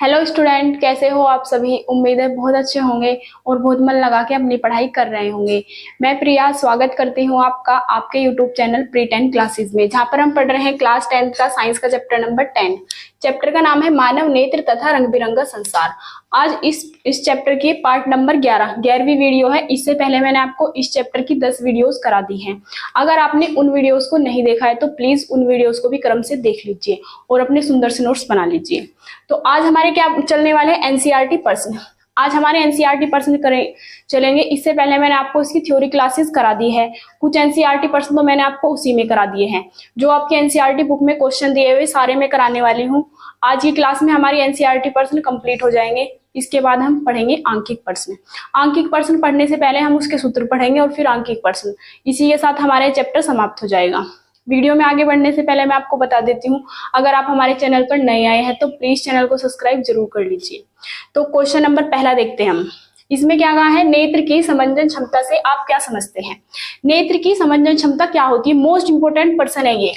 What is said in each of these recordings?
Hello student, कैसे हो आप सभी। उम्मीद है बहुत अच्छे होंगे और बहुत मन लगा के अपनी पढ़ाई कर रहे होंगे। मैं प्रिया स्वागत करती हूँ आपका आपके यूट्यूब चैनल प्री 10 क्लासेस में, जहाँ पर हम पढ़ रहे हैं क्लास 10 का साइंस का चैप्टर नंबर 10। चैप्टर का नाम है मानव नेत्र तथा रंग बिरंगा संसार। आज इस चैप्टर की पार्ट नंबर 11वीं वीडियो है। इससे पहले मैंने आपको इस चैप्टर की 10 वीडियोस करा दी हैं। अगर आपने उन वीडियोस को नहीं देखा है तो प्लीज उन वीडियोस को भी क्रम से देख लीजिए और अपने सुंदर से नोट्स बना लीजिए। तो आज हमारे क्या चलने वाले हैं, एनसीईआरटी प्रश्न। आज हमारे एनसीईआरटी प्रश्न चलेंगे। इससे पहले मैंने आपको इसकी थ्योरी क्लासेस करा दी है। कुछ एनसीईआरटी प्रश्न तो मैंने आपको उसी में करा दिए हैं। जो आपके एनसीईआरटी बुक में क्वेश्चन दिए हुए सारे मैं कराने वाली हूँ। आज की क्लास में हमारी एनसीईआरटी प्रश्न कंप्लीट हो जाएंगे। इसके बाद हम पढ़ेंगे आंकिक प्रश्न। आंकिक प्रश्न पढ़ने से पहले हम उसके सूत्र पढ़ेंगे और फिर आंकिक प्रश्न। इसी के साथ हमारे चैप्टर समाप्त हो जाएगा। वीडियो में आगे बढ़ने से पहले मैं आपको बता देती हूँ, अगर आप हमारे चैनल पर नए आए हैं तो प्लीज चैनल को सब्सक्राइब जरूर कर लीजिए। तो क्वेश्चन नंबर पहला देखते हैं हम। इसमें क्या कहा है, नेत्र की समंजन क्षमता से आप क्या समझते हैं। नेत्र की समंजन क्षमता क्या होती है, मोस्ट इंपोर्टेंट प्रश्न है ये।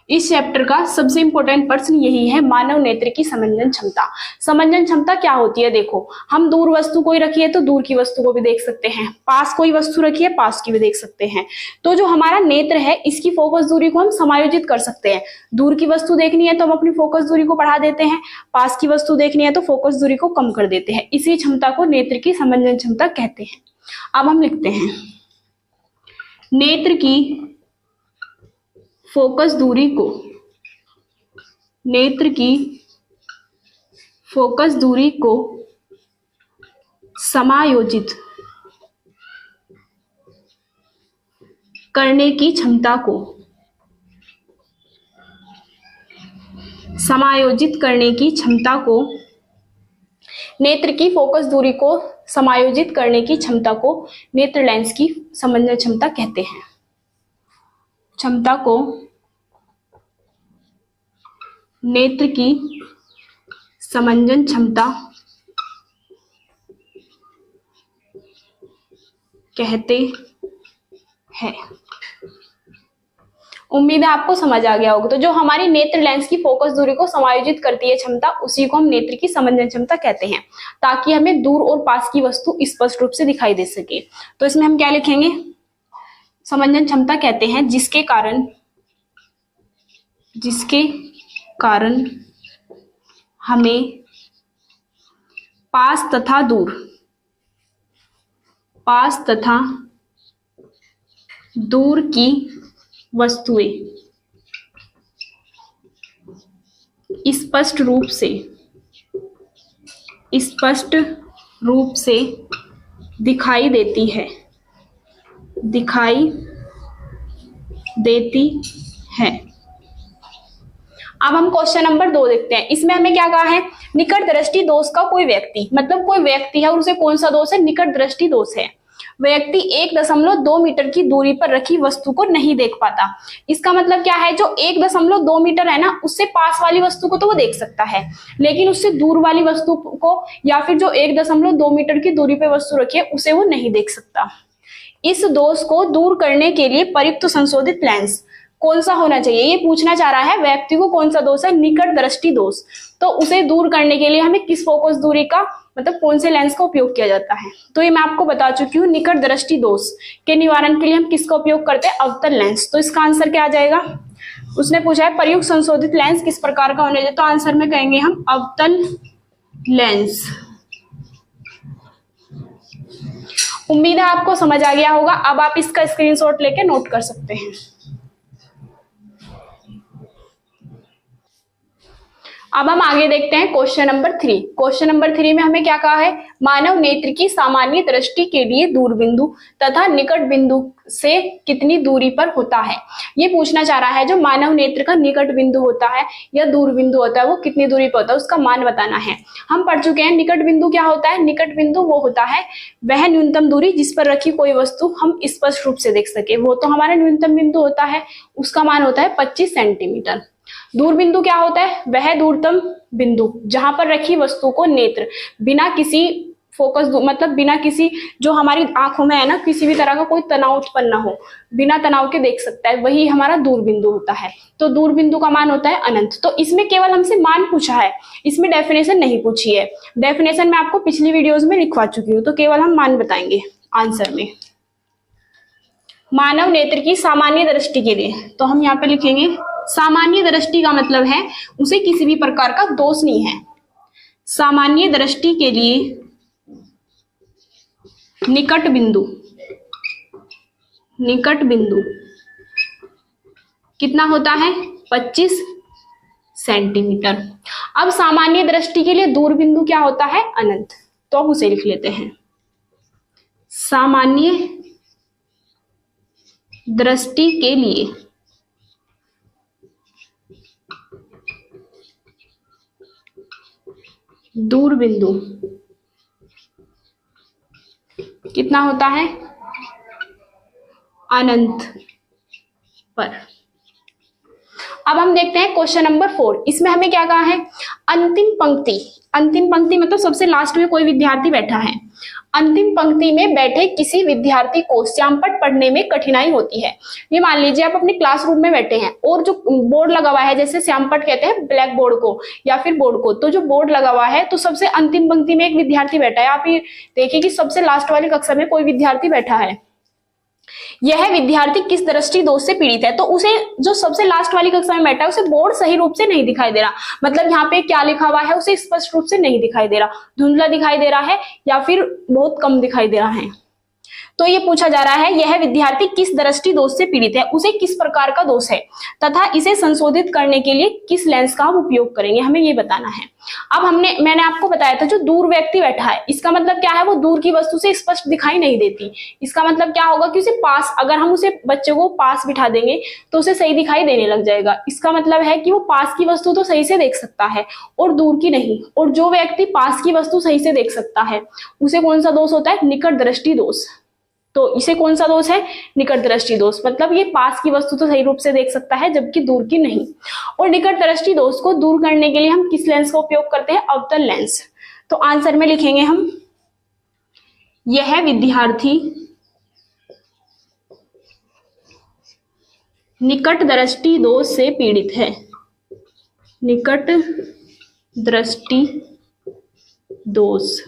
इस चैप्टर का सबसे इंपॉर्टेंट प्रश्न यही है, मानव नेत्र की समंजन क्षमता। समंजन क्षमता क्या होती है, देखो हम दूर वस्तु कोई रखी है तो दूर की वस्तु को भी देख सकते हैं, पास कोई वस्तु रखी है पास की भी देख सकते हैं। तो जो हमारा नेत्र है इसकी फोकस दूरी को हम समायोजित कर सकते हैं। दूर की वस्तु देखनी है तो हम अपनी फोकस दूरी को बढ़ा देते हैं, पास की वस्तु देखनी है तो फोकस दूरी को कम कर देते हैं। इसी क्षमता को नेत्र की समंजन क्षमता कहते हैं। अब हम लिखते हैं, नेत्र की फोकस दूरी को, नेत्र की फोकस दूरी को समायोजित करने की क्षमता को, समायोजित करने की क्षमता को, नेत्र की फोकस दूरी को समायोजित करने की क्षमता को नेत्र लेंस की समंजन क्षमता कहते हैं। क्षमता को नेत्र की समंजन क्षमता कहते हैं। उम्मीद है आपको समझ आ गया होगा। तो जो हमारी नेत्र लेंस की फोकस दूरी को समायोजित करती है क्षमता, उसी को हम नेत्र की समंजन क्षमता कहते हैं, ताकि हमें दूर और पास की वस्तु स्पष्ट रूप से दिखाई दे सके। तो इसमें हम क्या लिखेंगे, समंजन क्षमता कहते हैं जिसके कारण हमें पास तथा दूर की वस्तुएं स्पष्ट रूप से दिखाई देती है। अब हम क्वेश्चन नंबर 2 देखते हैं। इसमें हमें क्या कहा है, निकट दृष्टि दोष का कोई व्यक्ति, मतलब कोई व्यक्ति है और उसे कौन सा दोष है, निकट दृष्टि दोष है। व्यक्ति 1.2 मीटर की दूरी पर रखी वस्तु को नहीं देख पाता। इसका मतलब क्या है, जो 1.2 मीटर है ना, उससे पास वाली वस्तु को तो वो देख सकता है, लेकिन उससे दूर वाली वस्तु को या फिर जो 1.2 मीटर की दूरी पर वस्तु रखी है उसे वो नहीं देख सकता। इस दोष को दूर करने के लिए प्रयुक्त संशोधित लेंस कौन सा होना चाहिए, ये पूछना चाह रहा है। व्यक्ति को कौन सा दोष है, निकट दृष्टि दोष। तो उसे दूर करने के लिए हमें किस फोकस दूरी का, मतलब कौन से लेंस का उपयोग किया जाता है। तो ये मैं आपको बता चुकी हूँ। निकट दृष्टि दोष के निवारण के लिए हम किसका उपयोग करते हैं, अवतल लेंस। तो इसका आंसर क्या आ जाएगा, उसने पूछा है प्रयुक्त संशोधित लेंस किस प्रकार का होना चाहिए, तो आंसर में कहेंगे हम अवतल लेंस। उम्मीद है आपको समझ आ गया होगा। अब आप इसका स्क्रीनशॉट लेके नोट कर सकते हैं। अब हम आगे देखते हैं क्वेश्चन नंबर 3। क्वेश्चन नंबर 3 में हमें क्या कहा है, मानव नेत्र की सामान्य दृष्टि के लिए दूर बिंदु तथा निकट बिंदु से कितनी दूरी पर होता है। ये पूछना चाह रहा है, जो मानव नेत्र का निकट बिंदु होता है या दूर बिंदु होता है वो कितनी दूरी पर होता है, उसका मान बताना है। हम पढ़ चुके हैं निकट बिंदु क्या होता है। निकट बिंदु वो होता है वह न्यूनतम दूरी जिस पर रखी कोई वस्तु हम स्पष्ट रूप से देख सके, वो तो हमारा न्यूनतम बिंदु होता है, उसका मान होता है 25 सेंटीमीटर। दूर बिंदु क्या होता है, वह दूरतम बिंदु जहां पर रखी वस्तु को नेत्र बिना किसी फोकस मतलब बिना किसी, जो हमारी आंखों में है ना, किसी भी तरह का कोई तनाव उत्पन्न ना हो, बिना तनाव के देख सकता है, वही हमारा दूर बिंदु होता है। तो दूर बिंदु का मान होता है अनंत। तो इसमें केवल हमसे मान पूछा है, इसमें डेफिनेशन नहीं पूछी है। डेफिनेशन मैं आपको पिछली वीडियोज में लिखवा चुकी हूँ, तो केवल हम मान बताएंगे आंसर में। मानव नेत्र की सामान्य दृष्टि के लिए, तो हम यहाँ पे लिखेंगे सामान्य दृष्टि का मतलब है उसे किसी भी प्रकार का दोष नहीं है। सामान्य दृष्टि के लिए निकट बिंदु, निकट बिंदु कितना होता है 25 सेंटीमीटर। अब सामान्य दृष्टि के लिए दूर बिंदु क्या होता है अनंत, तो हम उसे लिख लेते हैं। सामान्य दृष्टि के लिए दूर बिंदु कितना होता है अनंत पर। अब हम देखते हैं क्वेश्चन नंबर 4। इसमें हमें क्या कहा है, अंतिम पंक्ति, अंतिम पंक्ति मतलब सबसे लास्ट में कोई विद्यार्थी बैठा है, अंतिम पंक्ति में बैठे किसी विद्यार्थी को श्यामपट्ट पढ़ने में कठिनाई होती है। ये मान लीजिए आप अपने क्लासरूम में बैठे हैं और जो बोर्ड लगा हुआ है, जैसे श्यामपट्ट कहते हैं ब्लैक बोर्ड को या फिर बोर्ड को, तो जो बोर्ड लगा हुआ है तो सबसे अंतिम पंक्ति में एक विद्यार्थी बैठा है। आप ये देखिए कि सबसे लास्ट वाली कक्षा में कोई विद्यार्थी बैठा है। यह विद्यार्थी किस दृष्टि दोष से पीड़ित है, तो उसे जो सबसे लास्ट वाली कक्षा में बैठा है उसे बोर्ड सही रूप से नहीं दिखाई दे रहा, मतलब यहाँ पे क्या लिखा हुआ है उसे स्पष्ट रूप से नहीं दिखाई दे रहा, धुंधला दिखाई दे रहा है या फिर बहुत कम दिखाई दे रहा है। तो ये पूछा जा रहा है यह विद्यार्थी किस दृष्टि दोष से पीड़ित है, उसे किस प्रकार का दोष है तथा इसे संशोधित करने के लिए किस लेंस का हम उपयोग करेंगे, हमें ये बताना है। अब मैंने आपको बताया था जो दूर व्यक्ति बैठा है, इसका मतलब क्या है, वो दूर की वस्तु से स्पष्ट दिखाई नहीं देती। इसका मतलब क्या होगा कि उसे पास, अगर हम उसे बच्चे को पास बिठा देंगे तो उसे सही दिखाई देने लग जाएगा। इसका मतलब है कि वो पास की वस्तु तो सही से देख सकता है और दूर की नहीं। और जो व्यक्ति पास की वस्तु सही से देख सकता है उसे कौन सा दोष होता है, निकट दृष्टि दोष। तो इसे कौन सा दोष है, निकट दृष्टि दोष। मतलब ये पास की वस्तु तो सही रूप से देख सकता है जबकि दूर की नहीं। और निकट दृष्टि दोष को दूर करने के लिए हम किस लेंस का उपयोग करते हैं, अवतल लेंस। तो आंसर में लिखेंगे हम, यह विद्यार्थी निकट दृष्टि दोष से पीड़ित है, निकट दृष्टि दोष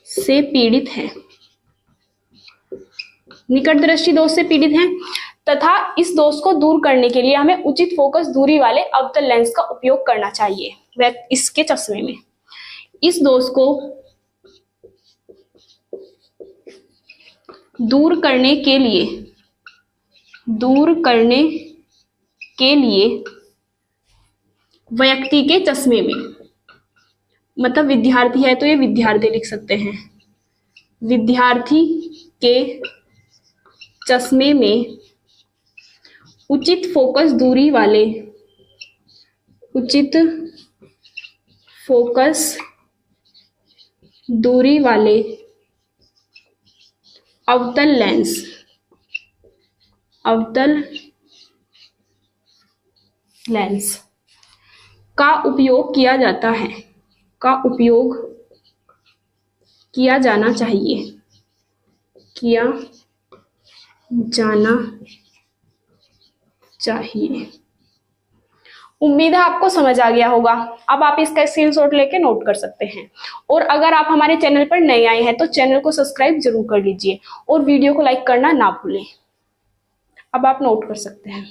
से पीड़ित है, निकट दृष्टि दोष से पीड़ित हैं तथा इस दोष को दूर करने के लिए हमें उचित फोकस दूरी वाले अवतल लेंस का उपयोग करना चाहिए वह इसके चश्मे में। इस दोष को दूर करने के लिए व्यक्ति के चश्मे में, मतलब विद्यार्थी है तो ये विद्यार्थी लिख सकते हैं, विद्यार्थी के चश्मे में उचित फोकस दूरी वाले अवतल लेंस का उपयोग किया जाना चाहिए। उम्मीद है आपको समझ आ गया होगा। अब आप इसका स्क्रीनशॉट लेके नोट कर सकते हैं। और अगर आप हमारे चैनल पर नए आए हैं तो चैनल को सब्सक्राइब जरूर कर लीजिए और वीडियो को लाइक करना ना भूलें। अब आप नोट कर सकते हैं।